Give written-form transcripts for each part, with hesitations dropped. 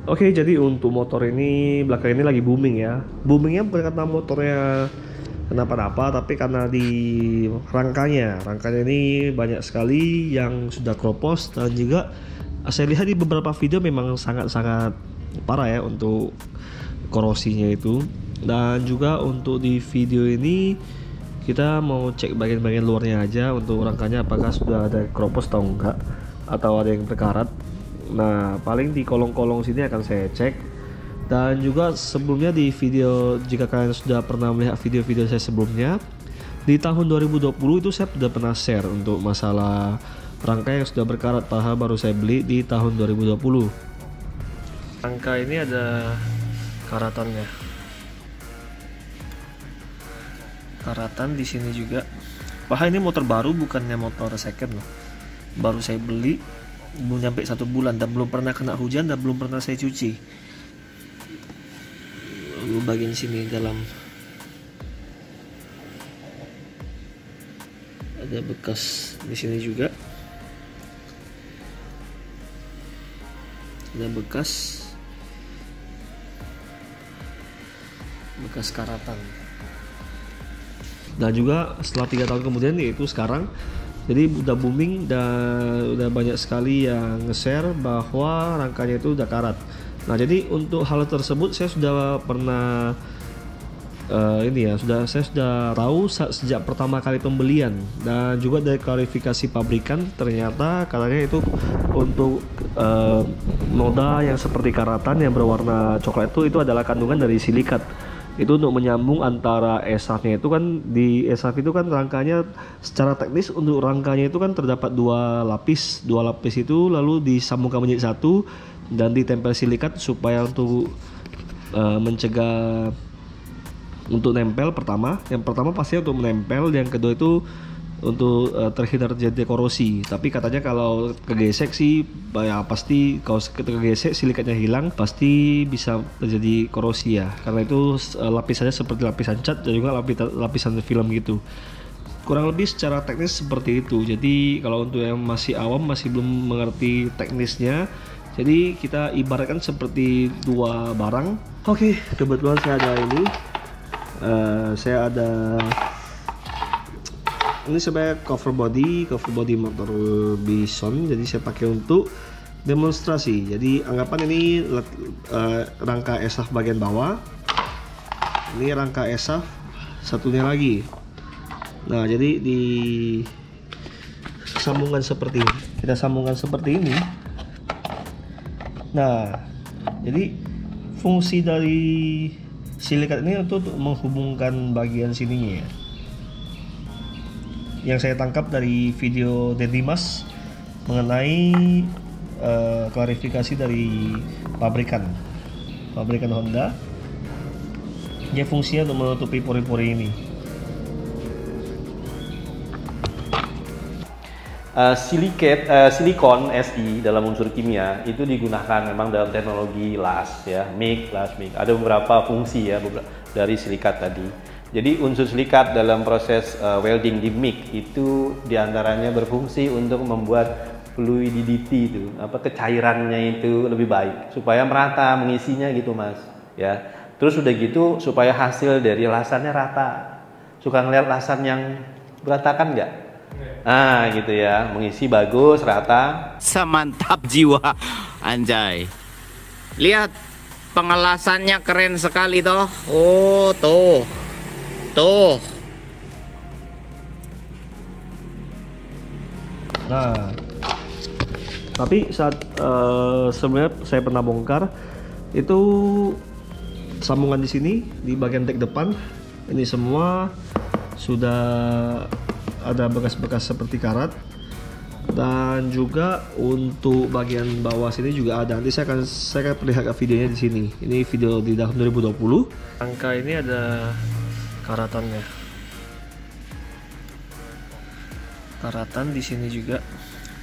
Oke, jadi untuk motor ini belakang ini lagi booming ya. Boomingnya bukan karena motornya kenapa-napa, tapi karena di rangkanya ini banyak sekali yang sudah kropos, dan juga saya lihat di beberapa video memang sangat-sangat parah ya untuk korosinya itu. Dan juga untuk di video ini kita mau cek bagian-bagian luarnya aja untuk rangkanya, apakah sudah ada kropos atau enggak, atau ada yang berkarat. Nah, paling di kolong-kolong sini akan saya cek. Dan juga sebelumnya di video, jika kalian sudah pernah melihat video-video saya sebelumnya, di tahun 2020 itu saya sudah pernah share untuk masalah rangka yang sudah berkarat, padahal baru saya beli di tahun 2020. Rangka ini ada karatannya. Karatan di sini juga. Wah, ini motor baru, bukannya motor second loh. Baru saya beli, belum nyampe 1 bulan dan belum pernah kena hujan dan belum pernah saya cuci. Lalu bagian sini dalam ada bekas, di sini juga ada bekas karatan. Dan juga setelah 3 tahun kemudian, yaitu sekarang, jadi udah booming dan udah banyak sekali yang nge-share bahwa rangkanya itu udah karat. Nah, jadi untuk hal tersebut saya sudah pernah saya sudah tahu sejak pertama kali pembelian, dan juga dari klarifikasi pabrikan ternyata katanya itu untuk noda yang seperti karatan yang berwarna coklat itu adalah kandungan dari silikat. Itu untuk menyambung antara esafnya itu kan, di esaf itu kan rangkanya secara teknis, untuk rangkanya itu kan terdapat dua lapis itu lalu disambungkan menjadi satu dan ditempel silikat supaya untuk mencegah untuk nempel. Yang pertama pasti untuk menempel, yang kedua itu untuk terhindar terjadi korosi. Tapi katanya kalau kegesek sih ya pasti, kalau kegesek silikatnya hilang pasti bisa terjadi korosi ya, karena itu lapisannya seperti lapisan cat dan juga lapisan film gitu. Kurang lebih secara teknis seperti itu. Jadi kalau untuk yang masih awam, masih belum mengerti teknisnya, jadi kita ibaratkan seperti dua barang. Oke, kebetulan saya ada ini. Saya ada ini sebagai cover body motor Bison, jadi saya pakai untuk demonstrasi. Jadi anggapan ini rangka esaf bagian bawah, ini rangka esaf satunya lagi. Nah, jadi di sambungan seperti ini, kita sambungkan seperti ini. Nah, jadi fungsi dari silikat ini untuk menghubungkan bagian sininya ya. Yang saya tangkap dari video Dedimas mengenai klarifikasi dari pabrikan Honda, dia fungsinya untuk menutupi pori-pori ini. Silikon Si dalam unsur kimia itu digunakan memang dalam teknologi las ya, MIG. Ada beberapa fungsi ya dari silikat tadi. Jadi unsur silikat dalam proses welding di MIG itu diantaranya berfungsi untuk membuat fluidity itu, kecairannya itu lebih baik supaya merata mengisinya gitu mas ya. Terus udah gitu supaya hasil dari lasannya rata. Suka ngeliat lasan yang berantakan nggak? Nah gitu ya, mengisi bagus rata. Semantap jiwa anjay. Lihat pengelasannya keren sekali toh. Oh tuh. Nah, tapi saat sebenarnya saya pernah bongkar itu sambungan di sini di bagian dek depan ini semua sudah ada bekas-bekas seperti karat, dan juga untuk bagian bawah sini juga ada. Nanti saya akan perlihatkan videonya di sini. Ini video di tahun 2020. Angka ini ada karatannya. Karatan di sini juga.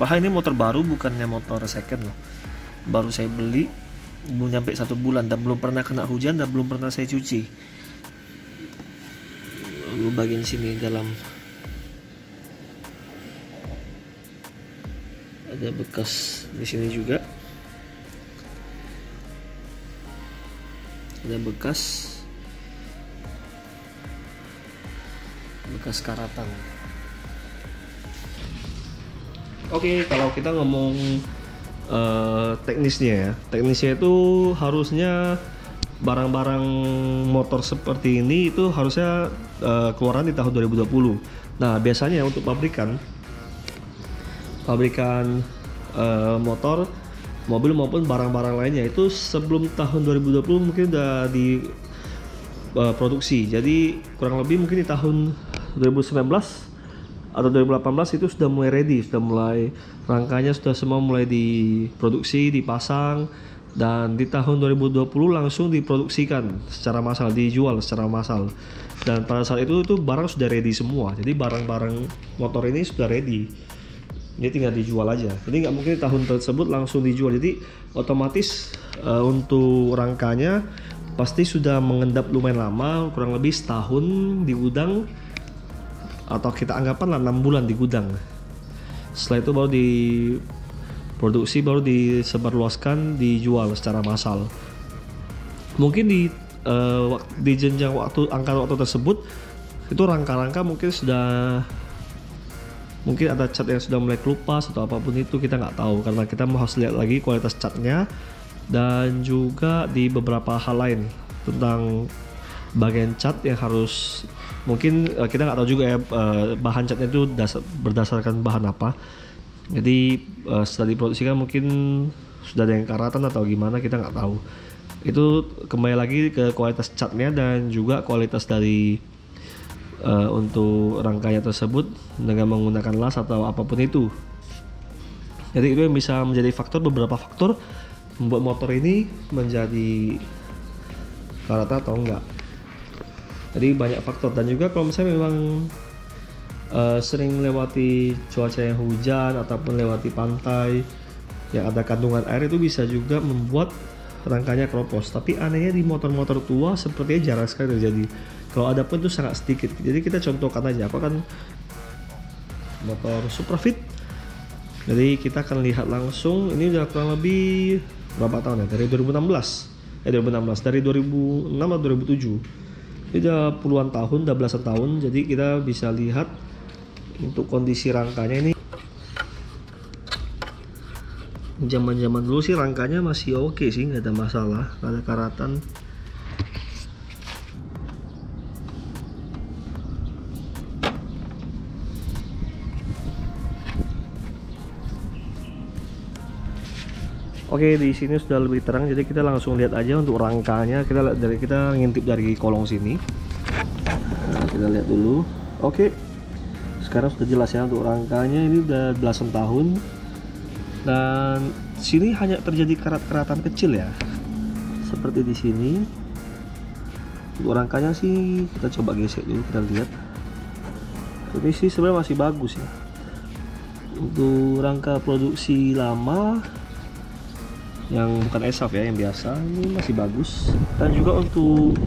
Wah, ini motor baru, bukannya motor second loh. Baru saya beli, belum nyampe 1 bulan dan belum pernah kena hujan dan belum pernah saya cuci. Lalu bagian sini dalam ada bekas, di sini juga Ada bekas karatan. Oke, kalau kita ngomong teknisnya ya, teknisnya itu harusnya barang-barang motor seperti ini itu harusnya keluaran di tahun 2020. Nah, biasanya untuk pabrikan motor, mobil maupun barang-barang lainnya itu sebelum tahun 2020 mungkin udah diproduksi. Jadi kurang lebih mungkin di tahun 2019 atau 2018 itu sudah mulai ready, sudah mulai rangkanya sudah semua mulai diproduksi, dipasang, dan di tahun 2020 langsung diproduksikan secara massal, dijual secara massal. Dan pada saat itu barang sudah ready semua. Jadi barang-barang motor ini sudah ready. Ini tinggal dijual aja. Jadi nggak mungkin tahun tersebut langsung dijual. Jadi otomatis untuk rangkanya pasti sudah mengendap lumayan lama, kurang lebih setahun di gudang, atau kita anggaplah 6 bulan di gudang. Setelah itu baru diproduksi, baru disebarluaskan, dijual secara massal. Mungkin di jenjang angka waktu tersebut itu rangka-rangka mungkin ada cat yang sudah mulai kelupas atau apapun itu, kita nggak tahu karena kita harus lihat lagi kualitas catnya dan juga di beberapa hal lain tentang bagian cat yang harus, mungkin kita nggak tahu juga ya bahan catnya itu berdasarkan bahan apa. Jadi setelah diproduksikan mungkin sudah ada yang karatan atau gimana, kita nggak tahu. Itu kembali lagi ke kualitas catnya dan juga kualitas dari untuk rangkanya tersebut dengan menggunakan las atau apapun itu. Jadi itu yang bisa menjadi beberapa faktor membuat motor ini menjadi karatan atau enggak. Jadi banyak faktor, dan juga kalau misalnya memang sering melewati cuaca yang hujan ataupun lewati pantai yang ada kandungan air, itu bisa juga membuat rangkanya keropos. Tapi anehnya di motor-motor tua sepertinya jarang sekali terjadi. Kalau ada pun itu sangat sedikit. Jadi kita contohkan aja, apa kan motor Suprafit. Jadi kita akan lihat langsung, ini udah kurang lebih berapa tahun ya? Dari 2016. Dari 2006 atau 2007. Ini udah puluhan tahun, udah belasan tahun. Jadi kita bisa lihat untuk kondisi rangkanya ini. Zaman-zaman dulu sih rangkanya masih oke sih, nggak ada masalah, nggak ada karatan. Oke, di sini sudah lebih terang, jadi kita langsung lihat aja untuk rangkanya. Kita ngintip dari kolong sini. Nah, kita lihat dulu. Oke, sekarang sudah jelas ya untuk rangkanya. Ini udah belasan tahun, dan sini hanya terjadi karat-karatan kecil ya, seperti di sini. Untuk rangkanya sih kita coba gesek dulu, kita lihat. Ini sih sebenarnya masih bagus ya. Untuk rangka produksi lama yang bukan ESAF ya, yang biasa, ini masih bagus. Dan juga untuk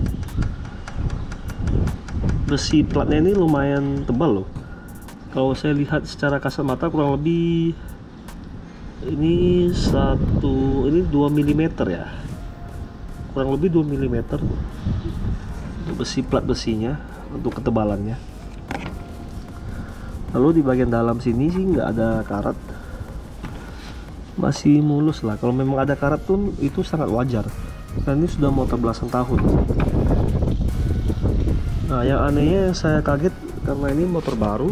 besi platnya ini lumayan tebal loh. Kalau saya lihat secara kasat mata kurang lebih ini 2 mm ya, kurang lebih 2 mm untuk besi plat besinya, untuk ketebalannya. Lalu di bagian dalam sini sih nggak ada karat, masih mulus lah. Kalau memang ada karat pun itu sangat wajar, karena ini sudah motor belasan tahun. Nah, yang anehnya saya kaget karena ini motor baru,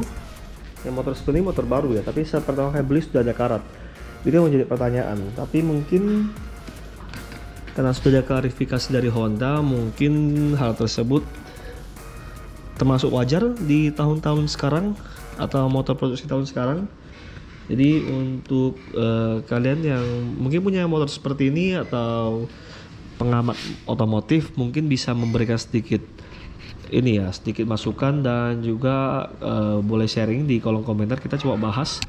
yang motor seperti ini motor baru ya, tapi saat pertama kali beli sudah ada karat. Itu yang menjadi pertanyaan. Tapi mungkin karena sudah ada klarifikasi dari Honda, mungkin hal tersebut termasuk wajar di tahun-tahun sekarang atau motor produksi tahun sekarang. Jadi untuk kalian yang mungkin punya motor seperti ini atau pengamat otomotif, mungkin bisa memberikan sedikit masukan, dan juga boleh sharing di kolom komentar. Kita coba bahas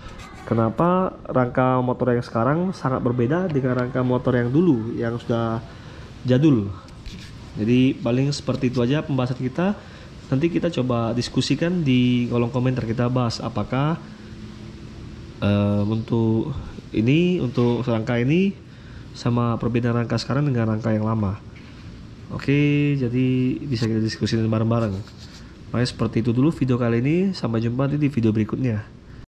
kenapa rangka motor yang sekarang sangat berbeda dengan rangka motor yang dulu yang sudah jadul. Jadi paling seperti itu aja pembahasan kita. Nanti kita coba diskusikan di kolom komentar, kita bahas apakah untuk rangka ini sama perbedaan rangka sekarang dengan rangka yang lama. Oke, jadi bisa kita diskusikan bareng-bareng. Makanya seperti itu dulu video kali ini. Sampai jumpa nanti di video berikutnya.